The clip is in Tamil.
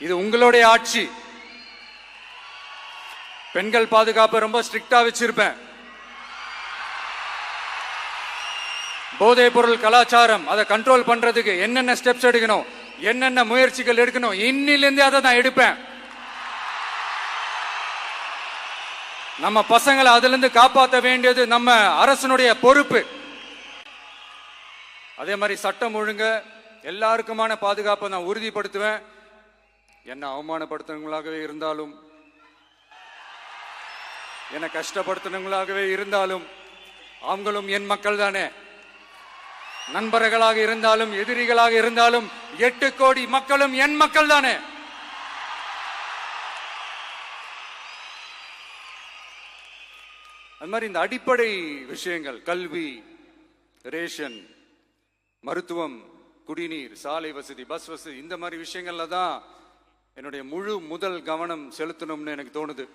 இது உங்களுடைய ஆட்சி. பெண்கள் பாதுகாப்பை ரொம்ப ஸ்ட்ரிக்டா வச்சிருப்பேன். போதைப் பொருள் கலாச்சாரம் அதை கண்ட்ரோல் பண்றதுக்கு என்னென்ன ஸ்டெப்ஸ் எடுக்கணும், என்னென்ன முயற்சிகள் எடுக்கணும், இன்னிலிருந்து அதை நான் எடுப்பேன். நம்ம பசங்களை அதுல இருந்து காப்பாற்ற வேண்டியது நம்ம அரசனுடைய பொறுப்பு. அதே மாதிரி சட்டம் ஒழுங்கு எல்லாருக்குமான பாதுகாப்பை நான் உறுதிப்படுத்துவேன். என்ன அவமானப்படுத்துறவங்களாகவே இருந்தாலும், என்ன கஷ்டப்படுத்துறவங்களாகவே இருந்தாலும், அவங்களும் என் மக்கள் தானே. நண்பர்களாக இருந்தாலும் எதிரிகளாக இருந்தாலும் 8 கோடி மக்களும் என் மக்கள் தானே. அது மாதிரி இந்த அடிப்படை விஷயங்கள், கல்வி, ரேஷன், மருத்துவம், குடிநீர், சாலை வசதி, பஸ் வசதி, இந்த மாதிரி விஷயங்கள்ல தான் என்னுடைய முழு முதல் கவனம் செலுத்தணும்னு எனக்கு தோணுது.